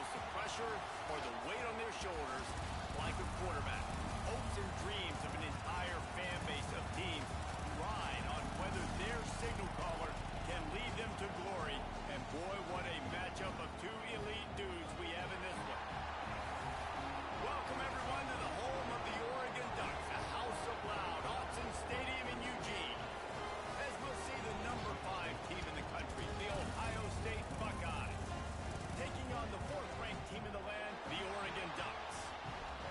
regardless of pressure or the weight on their shoulders, like a quarterback. Hopes and dreams of an entire fan base of teams ride on whether their signal caller can lead them to glory. And boy, what a matchup of two elite dudes we have in this one. Welcome, everyone, to the home of the Oregon Ducks, a house of loud, Autzen Stadium in Eugene. As we'll see the number 5 team in the country, the Ohio State Buckeyes, taking on the 4th-ranked team in the land, the Oregon Ducks.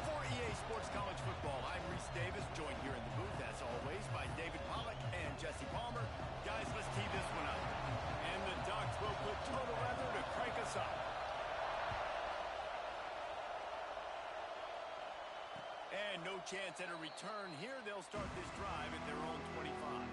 For EA Sports College Football, I'm Reese Davis, joined here in the booth, as always, by David Pollack and Jesse Palmer. Guys, let's tee this one up. And the Ducks will put total weather to crank us up. And no chance at a return here. They'll start this drive at their own 25.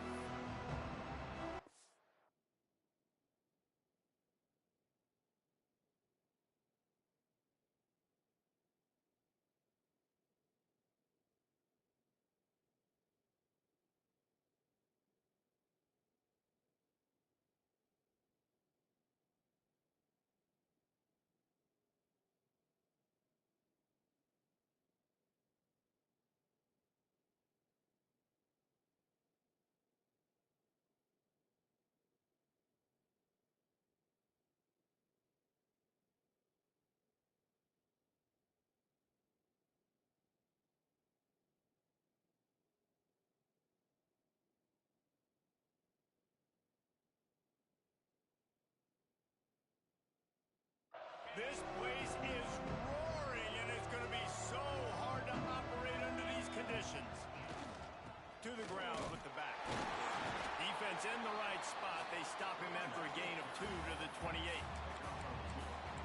This place is roaring, and it's going to be so hard to operate under these conditions. To the ground with the back. Defense in the right spot. They stop him after a gain of 2 to the 28.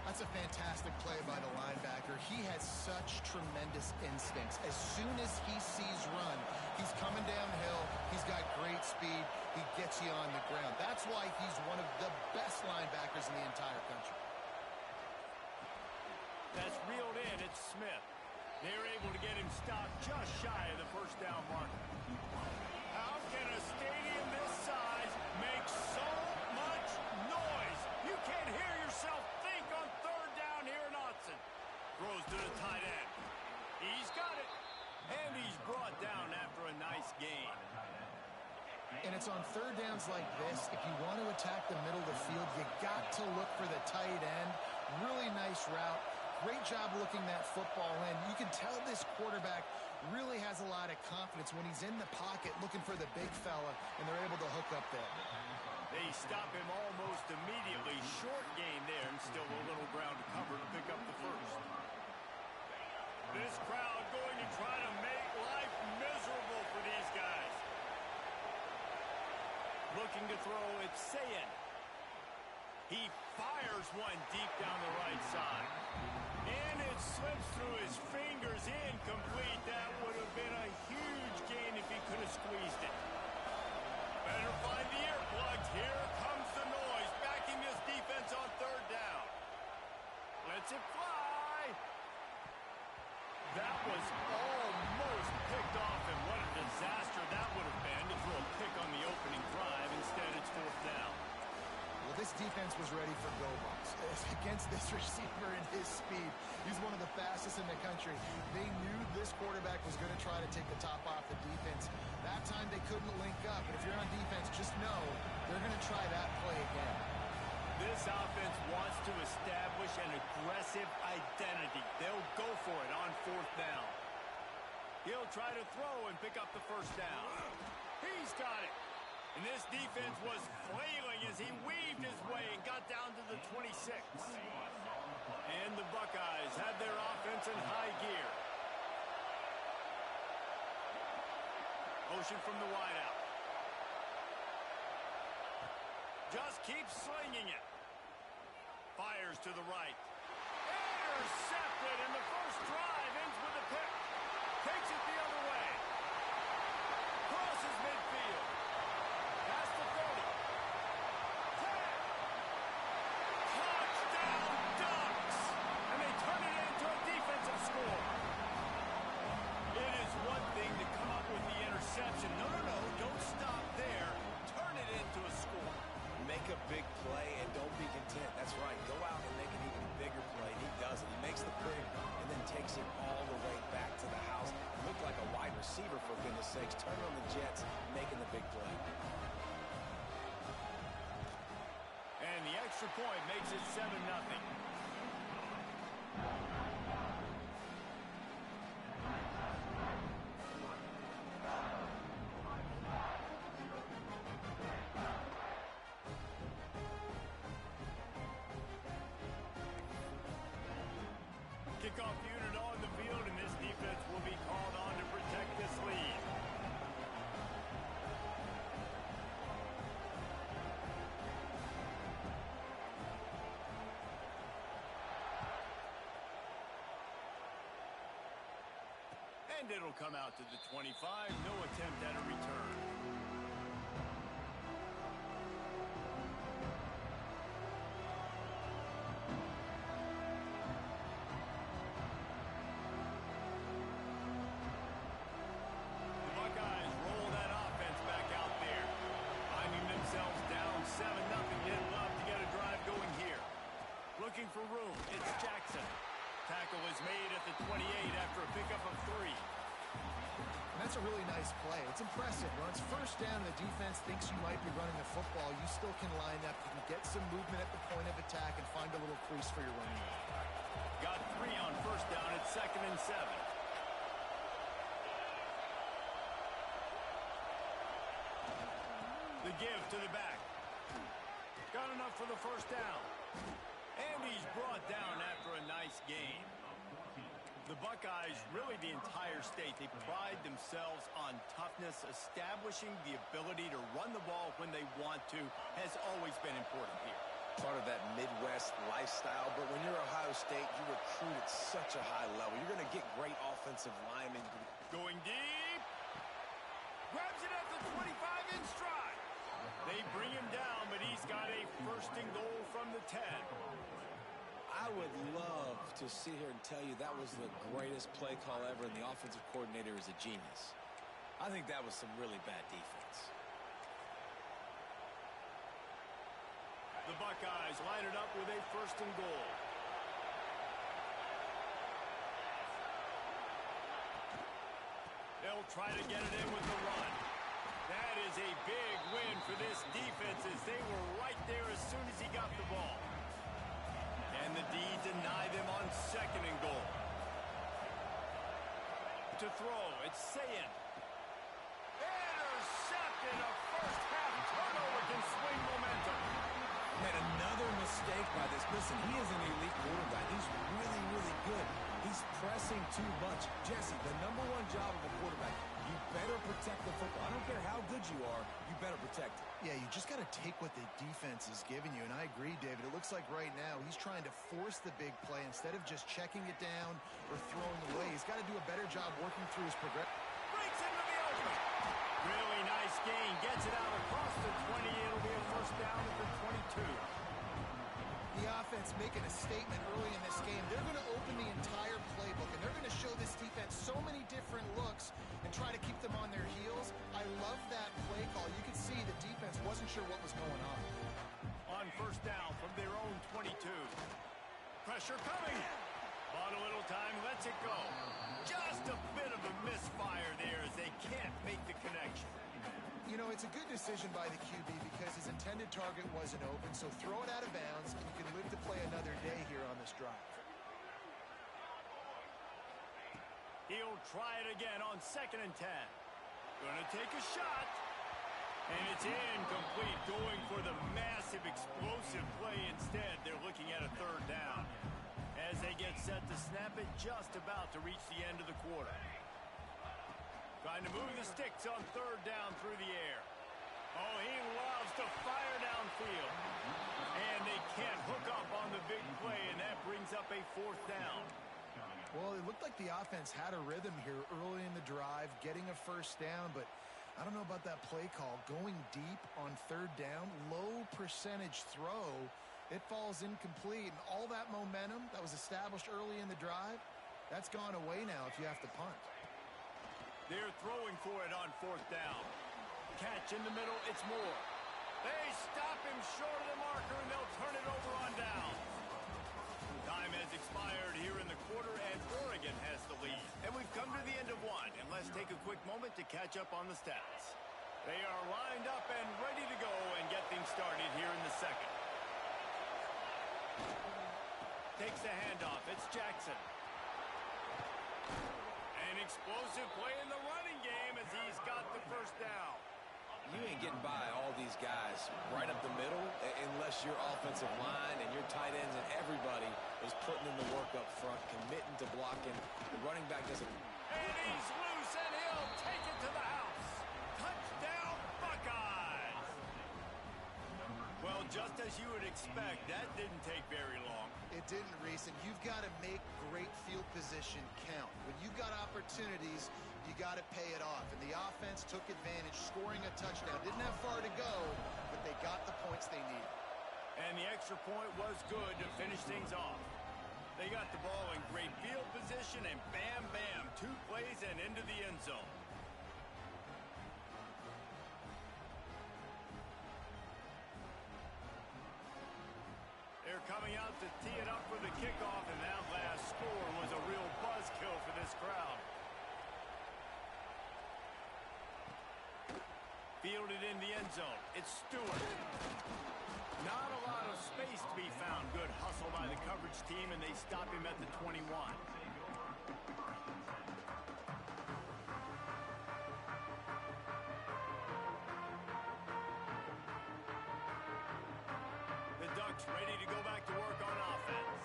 That's a fantastic play by the linebacker. He has such tremendous instincts. As soon as he sees run, he's coming downhill. He's got great speed. He gets you on the ground. That's why he's one of the best linebackers in the entire country. That's reeled in. It's Smith. They're able to get him stopped just shy of the first down marker. How can a stadium this size make so much noise? You can't hear yourself think on 3rd down here in Autzen. Throws to the tight end. He's got it. And he's brought down after a nice gain. And it's on 3rd downs like this. If you want to attack the middle of the field, you got to look for the tight end. Really nice route. Great job looking that football in. You can tell this quarterback really has a lot of confidence when he's in the pocket looking for the big fella, and they're able to hook up there. They stop him almost immediately. Short gain there, and still a little ground to cover to pick up the first. This crowd going to try to make life miserable for these guys. Looking to throw, it's Sayin. He fires one deep down the right side. And it slips through his fingers, incomplete. That would have been a huge gain if he could have squeezed it. Better find the earplugs. Here comes the noise, backing this defense on 3rd down. Lets it fly. That was almost picked off, and what a disaster that would have been to throw a pick on the opening drive. Instead, it's 4th down. Well, this defense was ready for go-balls. Against this receiver and his speed, he's one of the fastest in the country. They knew this quarterback was going to try to take the top off the defense. That time they couldn't link up. And if you're on defense, just know they're going to try that play again. This offense wants to establish an aggressive identity. They'll go for it on 4th down. He'll try to throw and pick up the first down. He's got it. And this defense was flailing as he weaved his way and got down to the 26. And the Buckeyes had their offense in high gear. Motion from the wideout. Just keeps slinging it. Fires to the right. Intercepted, and the first drive ends with a pick. Takes it the other way. Crosses midfield. Past the 30. 10. Touchdown Ducks! And they turn it into a defensive score. It is one thing to come up with the interception. No, don't stop there. Turn it into a score. Make a big play and don't be content. That's right. Go out and make an even bigger play. And he does sakes. Turn on the Jets, making the big play. And the extra point makes it 7-0. Kickoff unit on the field, and this defense will be called on to protect this lead. And it'll come out to the 25. No attempt at a return. Looking for room. It's Jackson. Tackle is made at the 28 after a pickup of 3. And that's a really nice play. It's impressive. When it's first down and the defense thinks you might be running the football, you still can line up. You can get some movement at the point of attack and find a little crease for your running back. Got 3 on first down. It's 2nd and 7. The give to the back. Got enough for the first down. And he's brought down after a nice gain. The Buckeyes, really the entire state, they pride themselves on toughness. Establishing the ability to run the ball when they want to has always been important here. Part of that Midwest lifestyle, but when you're Ohio State, you recruit at such a high level. You're going to get great offensive linemen. Going deep. Grabs it at the 25 in stride. They bring him down, but he's got a 1st and goal from the 10. I would love to sit here and tell you that was the greatest play call ever, and the offensive coordinator is a genius. I think that was some really bad defense. The Buckeyes line it up with a 1st and goal. They'll try to get it in with the run. That is a big win for this defense as they were right there as soon as he got the ball. And the D deny them on 2nd and goal. To throw, it's Sayin. Intercepted. A first-half turnover can swing momentum. Man, another mistake by this. Listen, he is an elite quarterback. He's really, really good. He's pressing too much. Jesse, the #1 job of a quarterback, you better protect the football. I don't care how good you are, you better protect it. Yeah, you just got to take what the defense is giving you. And I agree, David. It looks like right now he's trying to force the big play instead of just checking it down or throwing away. He's got to do a better job working through his progression. Breaks into the open. Really nice gain. Gets it out across the 20. It'll be a 1st down at the 22. The offense making a statement early in this game. They're going to open the entire playbook, and they're going to show this defense so many different looks and try to keep them on their heels. I love that play call. You could see the defense wasn't sure what was going on. On 1st down from their own 22. Pressure coming. Bought a little time, lets it go. Just a bit of a misfire there as they can't make the connection. You know, it's a good decision by the QB because his intended target wasn't open, so throw it out of bounds. You can live to play another day here on this drive. He'll try it again on 2nd and 10. Gonna take a shot. And it's incomplete, going for the massive explosive play instead. They're looking at a 3rd down. As they get set to snap it, just about to reach the end of the quarter. Trying to move the sticks on 3rd down through the air. Oh, he loves to fire downfield. And they can't hook up on the big play, and that brings up a 4th down. Well, it looked like the offense had a rhythm here early in the drive, getting a 1st down, but I don't know about that play call. Going deep on 3rd down, low percentage throw, it falls incomplete, and all that momentum that was established early in the drive, that's gone away now if you have to punt. They're throwing for it on 4th down. Catch in the middle, it's Moore. They stop him short of the marker, and they'll turn it over on down. Time has expired here in the quarter, and Oregon has the lead. And we've come to the end of one, and let's take a quick moment to catch up on the stats. They are lined up and ready to go and get things started here in the second. Takes the handoff. It's Jackson. An explosive play in the running game as he's got the first down. You ain't getting by all these guys right up the middle unless your offensive line and your tight ends and everybody is putting in the work up front, committing to blocking. The running back doesn't. And he's loose, and he'll take it to the house. Touchdown, Buckeyes! Well, just as you would expect, that didn't take very long. It didn't, Reese, and you've got to make great field position count. When you've got opportunities, you got to pay it off. And the offense took advantage, scoring a touchdown. Didn't have far to go, but they got the points they needed. And the extra point was good to finish things off. They got the ball in great field position, and bam, bam, 2 plays and into the end zone. They're coming out to tee it up for the kickoff, and that last score was a real buzzkill for this crowd. Fielded in the end zone. It's Stewart. Not a lot of space to be found. Good hustle by the coverage team, and they stop him at the 21. The Ducks ready to go back to work on offense.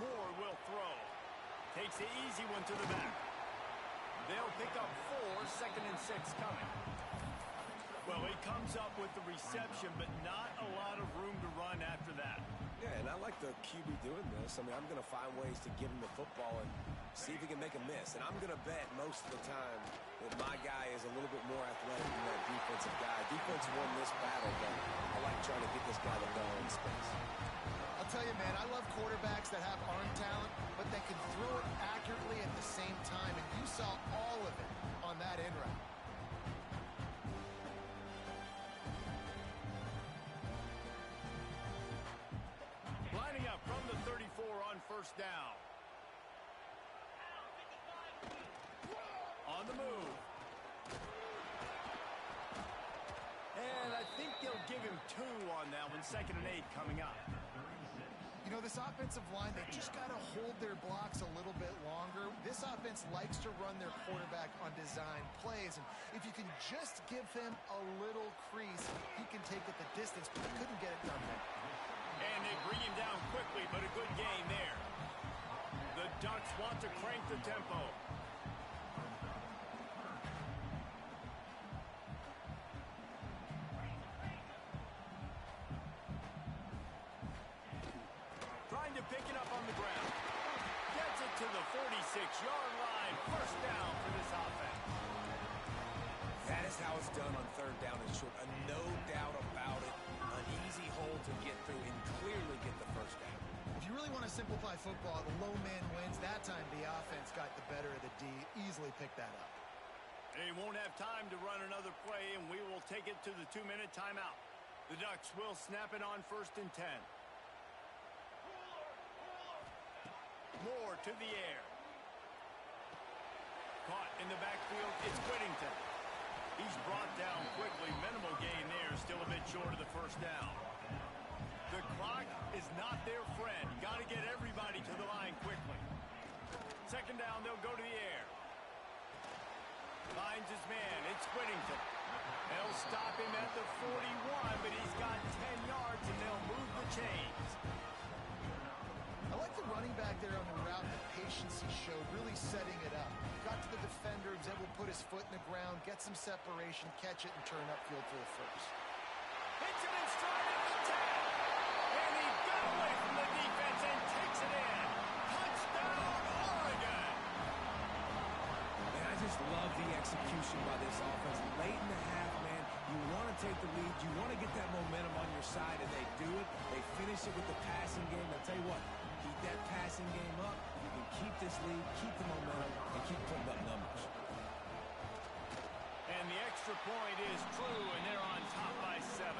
Moore will throw. Takes the easy one to the back. They'll pick up 4, 2nd and 6 coming. Well, he comes up with the reception, but not a lot of room to run after that. Yeah, and I like the QB doing this. I mean, I'm going to find ways to give him the football and see if he can make a miss. And I'm going to bet most of the time that my guy is a little bit more athletic than that defensive guy. Defense won this battle, but I like trying to get this guy the ball in space. I'll tell you, man, I love quarterbacks that have arm talent, but that can throw it accurately at the same time, and you saw all of it on that end route. Lining up from the 34 on first down. On the move. And I think they'll give him 2 on that one. 2nd and 8 coming up. You know, this offensive line, they just got to hold their blocks a little bit longer. This offense likes to run their quarterback on design plays. And if you can just give him a little crease, he can take it the distance, but they couldn't get it done there. And they bring him down quickly, but a good gain there. The Ducks want to crank the tempo. Trying to pick it up on the ground. Gets it to the 46-yard line. First down for this offense. That is how it's done on 3rd down and short. No doubt about it. An easy hole to get through and clearly get the first down. If you really want to simplify football, the low man wins. That time the offense got the better of the D. Easily picked that up. They won't have time to run another play, and we will take it to the 2-minute timeout. The Ducks will snap it on 1st and 10. Moore to the air. Caught in the backfield, it's Whittington. He's brought down quickly. Minimal gain there, still a bit short of the first down. The clock is not their friend. Got to get everybody to the line quickly. 2nd down, they'll go to the air. Finds his man, it's Whittington. They'll stop him at the 41, but he's got 10 yards, and they'll move the chains. I like the running back there on the route, the patience he showed, really setting it up. Got to the defender, was able to put his foot in the ground, get some separation, catch it, and turn upfield for the first. Hits him in stride at the 10. And he got away from the defense and takes it in. Touchdown, Oregon! Man, I just love the execution by this offense. Late in the half, man, you want to take the lead. You want to get that momentum on your side, and they do it. They finish it with the passing game. I'll tell you what, keep that passing game up. You can keep this lead, keep the momentum, and keep putting up numbers. And the extra point is true, and they're on top by 7.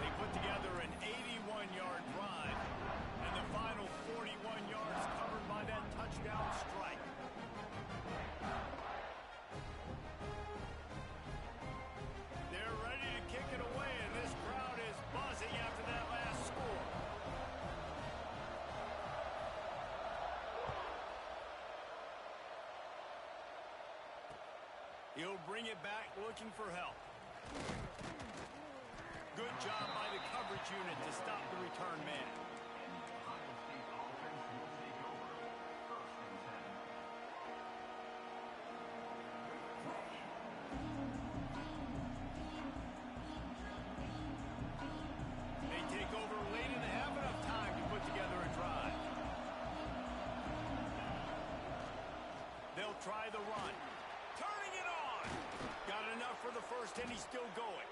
They put together an 81 He'll bring it back looking for help. Good job by the coverage unit to stop the return man. They take over late in the half, enough time to put together a drive. They'll try the run. Turning it on. Got enough for the first, and he's still going.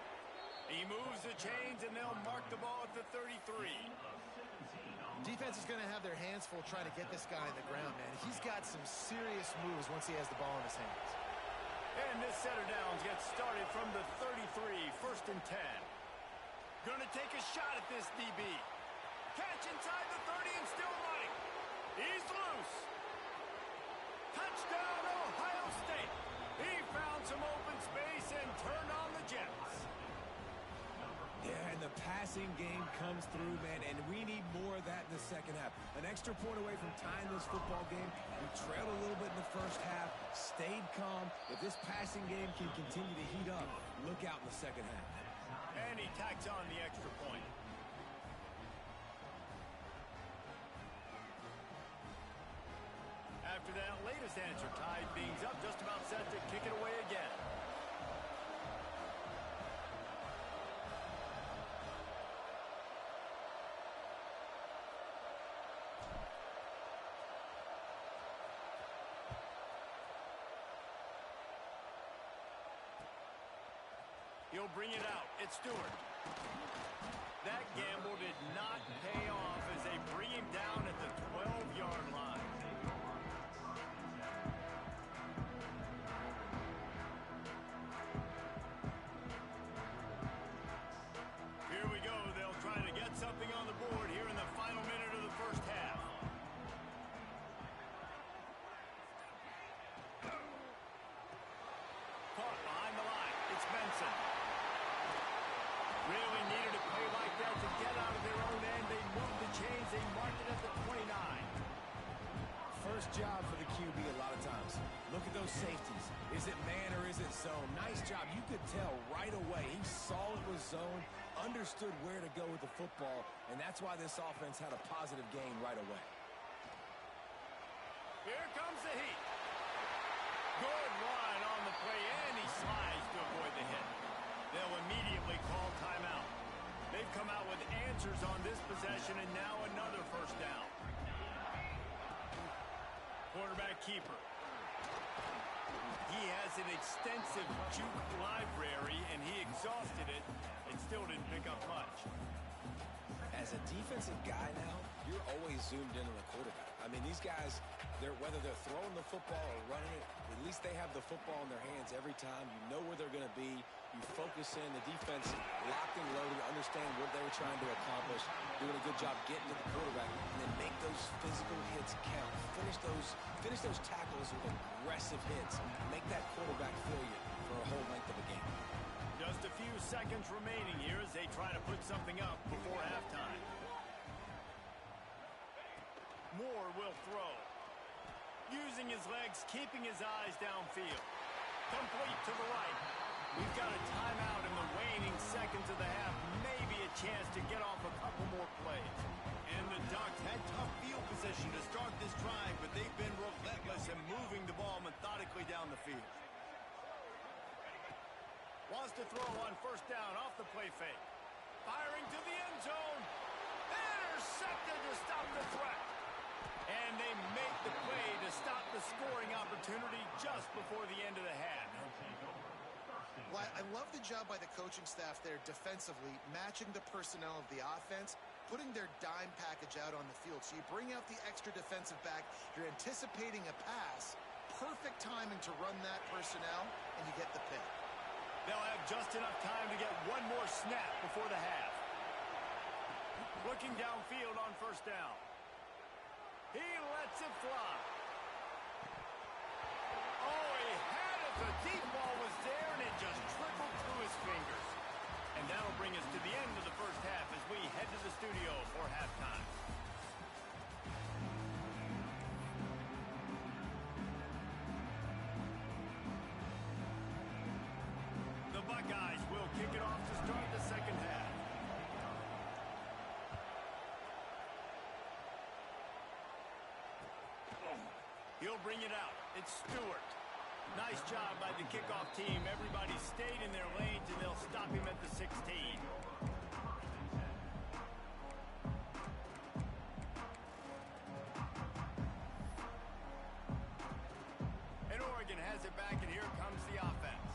He moves the chains, and they'll mark the ball at the 33. Defense is going to have their hands full trying to get this guy on the ground, man. He's got some serious moves once he has the ball in his hands. And this set of downs gets started from the 33, 1st and 10. Gonna take a shot at this DB. Catch inside the 30 and still running. He's loose. Touchdown, Ohio State. He found some open space and turned on the Jets. Yeah, and the passing game comes through, man, and we need more of that in the second half. An extra point away from tying this football game. We trailed a little bit in the first half, stayed calm. If this passing game can continue to heat up, look out in the second half. And he tacks on the extra point. After that latest answer, tied things up, just about set to kick it away again. He'll bring it out. It's Stewart. That gamble did not pay off as they bring him down at the 12-yard line. Here we go. They'll try to get something on the board here in the final minute of the first half. Caught behind the line. It's Benson. Really needed a play like that to get out of their own end. They moved the chains. They marked it at the 29. First job for the QB a lot of times. Look at those safeties. Is it man or is it zone? Nice job. You could tell right away. He saw it was zone, understood where to go with the football, and that's why this offense had a positive gain right away. Here comes the heat. Good run on the play, and he slides to avoid the hit. They'll immediately call timeout. They've come out with answers on this possession, and now another first down. Quarterback keeper. He has an extensive juke library, and he exhausted it and still didn't pick up much. As a defensive guy now, you're always zoomed in on the quarterback. I mean, these guys, whether they're throwing the football or running it, at least they have the football in their hands every time. You know where they're going to be. You focus in. The defense locked and loaded, understand what they were trying to accomplish, doing a good job getting to the quarterback, and then make those physical hits count. Finish those tackles with aggressive hits. Make that quarterback feel you for a whole length of a game. Just a few seconds remaining here as they try to put something up before halftime. Moore will throw. Using his legs, keeping his eyes downfield. Complete to the right. We've got a timeout in the waning seconds of the half. Maybe a chance to get off a couple more plays. And the Ducks had tough field position to start this drive, but they've been relentless in moving the ball methodically down the field. Wants to throw on first down off the play fake. Firing to the end zone. Intercepted to stop the threat. And they make the play to stop the scoring opportunity just before the end of the half. Well, I love the job by the coaching staff there defensively, matching the personnel of the offense, putting their dime package out on the field. So you bring out the extra defensive back, you're anticipating a pass, perfect timing to run that personnel, and you get the pick. They'll have just enough time to get one more snap before the half. Looking downfield on first down. He lets it fly. Oh, he had it. The deep ball was there, and it just trickled through his fingers. And that'll bring us to the end of the first half as we head to the studio for halftime. He'll bring it out. It's Stewart. Nice job by the kickoff team. Everybody stayed in their lanes, and they'll stop him at the 16. And Oregon has it back, and here comes the offense.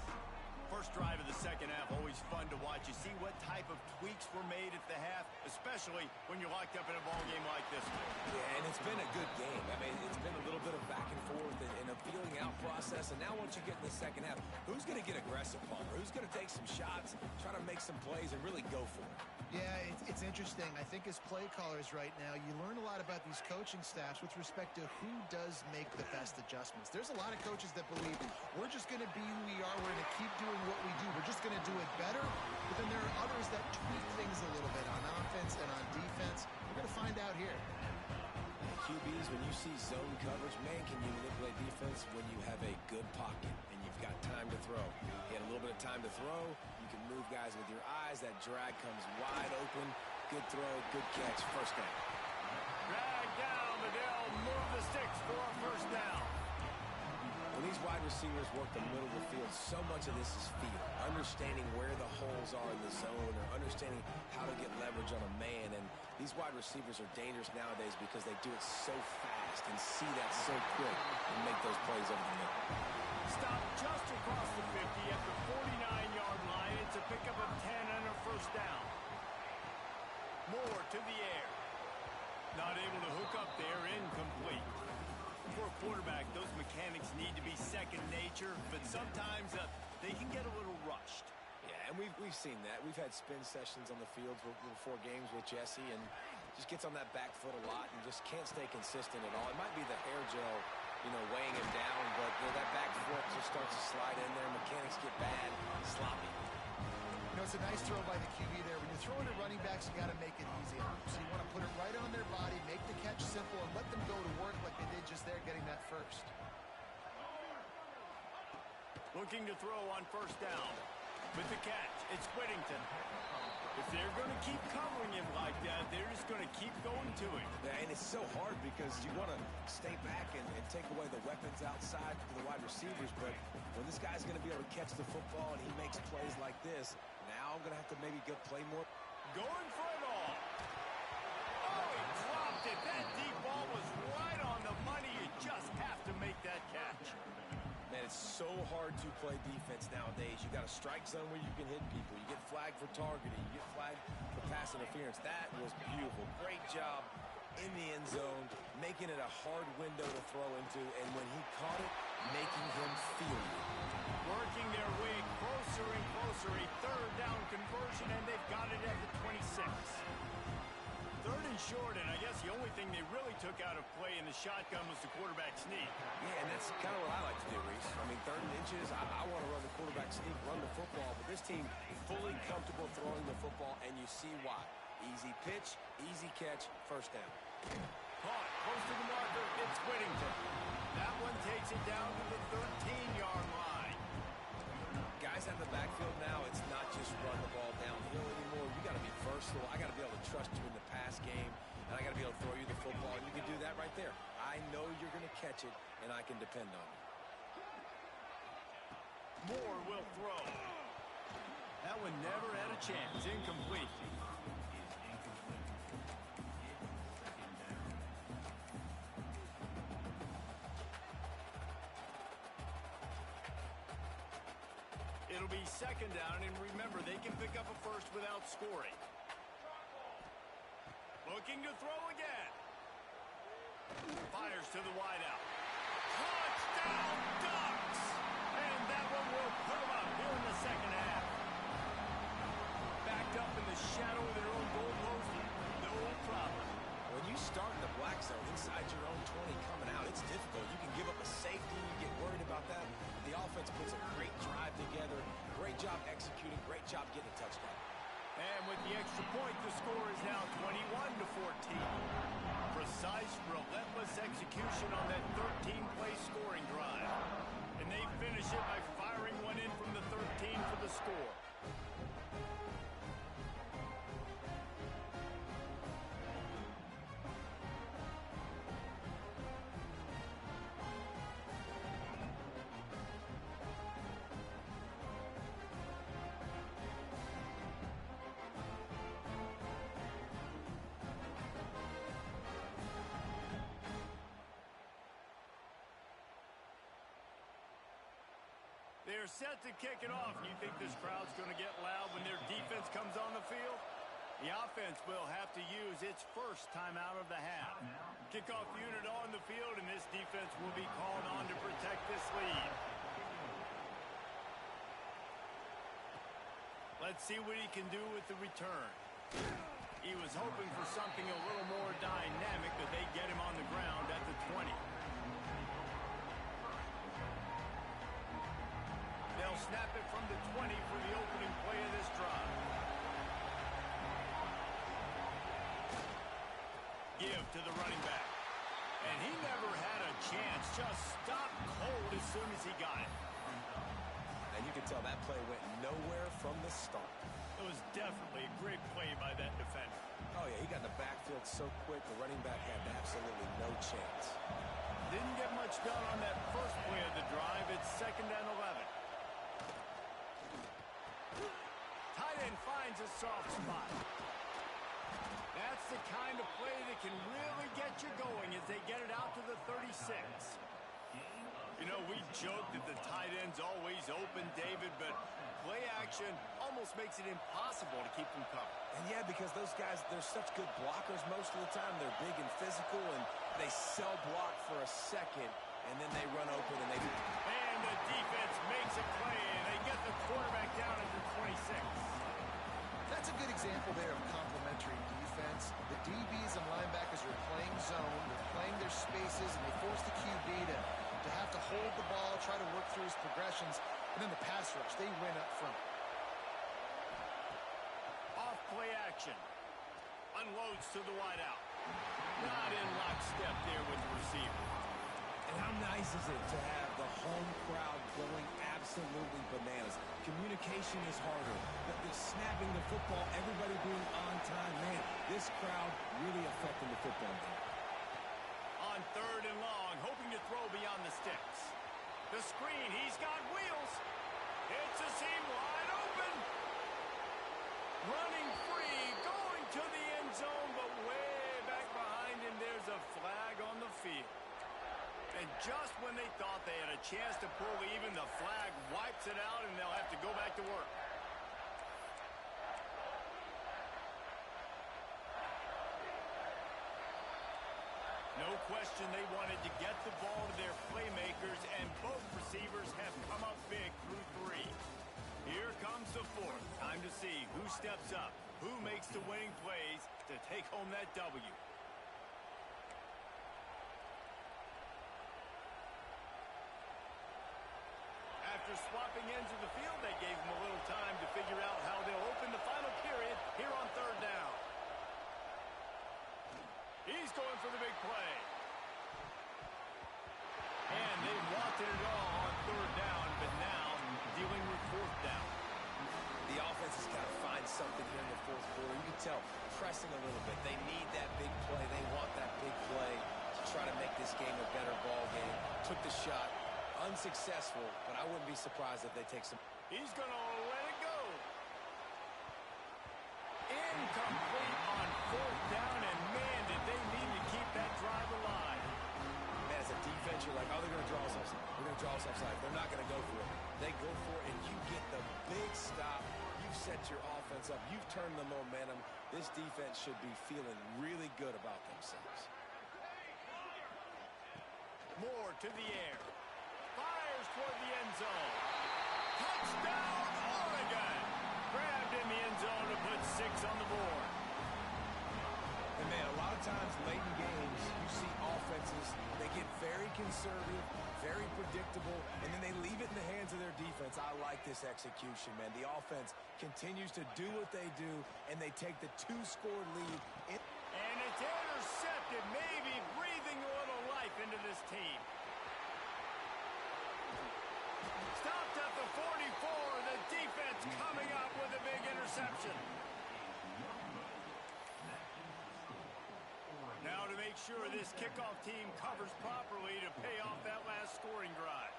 First drive of the second half, always fun to watch. You see what type of tweaks were made at the half, especially when you're locked up in a ball game like this one. Yeah, and it's been a good game. I mean, it's been a little bit of back and forth and a feeling out process. And now once you get in the second half, who's going to get aggressive, Palmer? Who's going to take some shots, try to make some plays, and really go for it? Yeah, it's interesting. I think as play callers right now, you learn a lot about these coaching staffs with respect to who does make the best adjustments. There's a lot of coaches that believe we're just going to be who we are. We're going to keep doing what we do. We're just going to do it better. But then there are others that tweak things a little bit on offense and on defense. We're going to find out here. QBs, when you see zone coverage, man, can you manipulate defense when you have a good pocket and you've got time to throw. You had a little bit of time to throw. You can move guys with your eyes. That drag comes wide open. Good throw, good catch, first down. Drag down, but they'll move the sticks for a first down. When these wide receivers work the middle of the field, so much of this is feel. Understanding where the holes are in the zone or understanding how to get leverage on a man. And these wide receivers are dangerous nowadays because they do it so fast and see that so quick and make those plays over the middle. Stop just across the 50 at the 49-yard line. It's a pickup of 10 and a first down. Moore to the air. Not able to hook up there, incomplete. For a quarterback, those mechanics need to be second nature, but sometimes they can get a little rushed. Yeah, and we've seen that. We've had spin sessions on the field before games with Jesse, and just gets on that back foot a lot and just can't stay consistent at all. It might be the hair gel, weighing him down, but that back foot just starts to slide in there. Mechanics get bad, sloppy. It's a nice throw by the QB there. When you're throwing to running backs, you got to make it easy. So you want to put it right on their body, make the catch simple, and let them go to work like they did just there getting that first. Looking to throw on first down. With the catch, it's Whittington. If they're going to keep covering him like that, they're just going to keep going to him. Yeah, and it's so hard because you want to stay back and take away the weapons outside for the wide receivers, but when this guy's going to be able to catch the football and he makes plays like this, now I'm going to have to maybe play more. Going for it all. Oh, he dropped it. That deep ball was right on the money. You just have to make that catch. Man, it's so hard to play defense nowadays. You got a strike zone where you can hit people. You get flagged for targeting. You get flagged for pass interference. That was beautiful. Great job in the end zone, making it a hard window to throw into, and when he caught it, making him feel it. Working their way closer and closer. A third down conversion, and they've got it at the 26. Third and short, and I guess the only thing they really took out of play in the shotgun was the quarterback sneak. Yeah, and that's kind of what I like to do, Reese. I mean, third and inches, I want to run the quarterback sneak, run the football, but this team fully comfortable throwing the football, and you see why. Easy pitch, easy catch, first down. Caught, close to the marker, it's Whittington. That one takes it down to the 13-yard line. Guys out in the backfield now, it's not just run the ball downhill anymore. You got to be versatile. I got to be able to trust you in the pass game, and I got to be able to throw you the football, and you can do that right there. I know you're going to catch it, and I can depend on you. Moore will throw. That one never had a chance. Incomplete. It'll be second down, and remember, they can pick up a first without scoring. Looking to throw again. Fires to the wideout. Touchdown, Ducks! And that one will put them up here in the second half. Backed up in the shadow of their own goal post, no problem. When you start in the black zone inside your own 20 coming out, it's difficult. You can give up a safety. You get worried about that. The offense puts a great drive together. Great job executing. Great job getting a touchdown. And with the extra point, the score is now 21-14. Precise, relentless execution on that 13-play scoring drive. And they finish it by firing one in from the 13 for the score. They're set to kick it off. You think this crowd's going to get loud when their defense comes on the field? The offense will have to use its first timeout of the half. Kickoff unit on the field, and this defense will be called on to protect this lead. Let's see what he can do with the return. He was hoping for something a little more dynamic, but they get him on the ground at the 20. They'll snap it from the 20 for the opening play of this drive. Give to the running back. And he never had a chance. Just stopped cold as soon as he got it. And you can tell that play went nowhere from the start. It was definitely a great play by that defender. Oh, yeah, he got in the backfield so quick, the running back had absolutely no chance. Didn't get much done on that first play of the drive. It's 2nd and 11. Tight end finds a soft spot. That's the kind of play that can really get you going as they get it out to the 36. You know, we joke that the tight end's always open, David, but play action almost makes it impossible to keep them covered. And yeah, because those guys, they're such good blockers most of the time. They're big and physical, and they sell block for a second, and then they run open and they do. And the defense makes a play, and they get the quarterback down at the 26. That's a good example there of complementary defense. The DBs and linebackers are playing zone, they're playing their spaces, and they force the QB to have to hold the ball, try to work through his progressions, and then the pass rush, they win up front. Off play action. Unloads to the wideout. Not in lockstep there with the receiver. And how nice is it to have the home crowd going absolutely bananas? Communication is harder. The snapping the football, everybody being on time. Man, this crowd really affecting the football game. On 3rd and long, hoping to throw beyond the sticks. The screen, he's got wheels. It's a seam wide open. Running free, going to the end zone, but way back behind him, there's a flag on the field. And just when they thought they had a chance to pull even, the flag wipes it out, and they'll have to go back to work. No question they wanted to get the ball to their playmakers, and both receivers have come up big through 3. Here comes the 4th. Time to see who steps up, who makes the winning plays to take home that W. After swapping ends of the field, they gave them a little time to figure out how they'll open the final period here on 3rd down. He's going for the big play. And they wanted it all on 3rd down, but now dealing with 4th down. The offense has got to find something here in the 4th quarter. You can tell, pressing a little bit. They need that big play. They want that big play to try to make this game a better ball game. Took the shot. Unsuccessful, but I wouldn't be surprised if they take some. He's going to let it go. Incomplete on 4th down, and man, did they need to keep that drive alive. Man, as a defense, you're like, oh, they're going to draw us offside. They're going to draw us offside. They're not going to go for it. They go for it, and you get the big stop. You've set your offense up. You've turned the momentum. This defense should be feeling really good about themselves. Moore to the air. Fires toward the end zone. Touchdown, Oregon! Grabbed in the end zone to put 6 on the board. And man, a lot of times late in games, you see offenses, they get very conservative, very predictable, and then they leave it in the hands of their defense. I like this execution, man. The offense continues to do what they do, and they take the 2-score lead. And it's intercepted, maybe breathing a little life into this team. Stopped at the 44. The defense coming up with a big interception. Now to make sure this kickoff team covers properly to pay off that last scoring drive.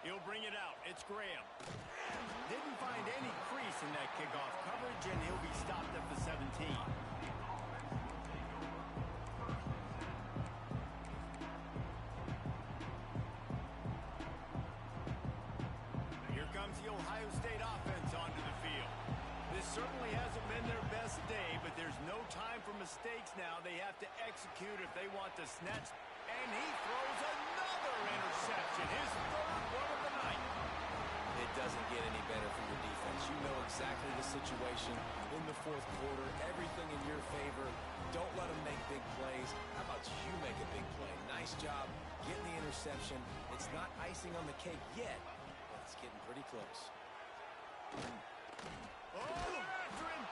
He'll bring it out. It's Graham. Didn't find any crease in that kickoff coverage, and he'll be stopped at the 17. the Ohio State offense onto the field. This certainly hasn't been their best day, but there's no time for mistakes now. They have to execute if they want to snatch. And he throws another interception, his third one of the night. It doesn't get any better for your defense. You know exactly the situation in the fourth quarter. Everything in your favor. Don't let them make big plays. How about you make a big play? Nice job getting the interception. It's not icing on the cake yet, but it's getting pretty close. Oh, they're after him.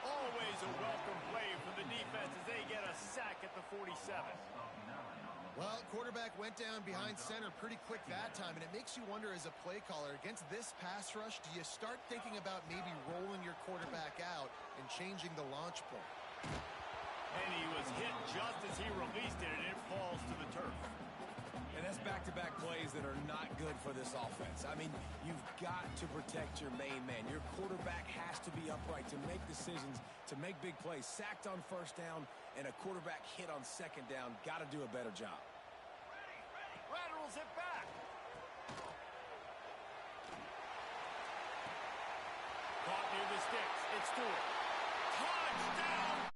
Always a welcome play for the defense as they get a sack at the 47. Well, quarterback went down behind center pretty quick that time, and it makes you wonder as a play caller, against this pass rush, do you start thinking about maybe rolling your quarterback out and changing the launch point? And he was hit just as he released it, and it falls to the turf. And that's back-to-back plays that are not good for this offense. I mean, you've got to protect your main man. Your quarterback has to be upright to make decisions, to make big plays. Sacked on first down and a quarterback hit on second down. Got to do a better job. Laterals it back. Caught near the sticks. It's Stewart. Touchdown,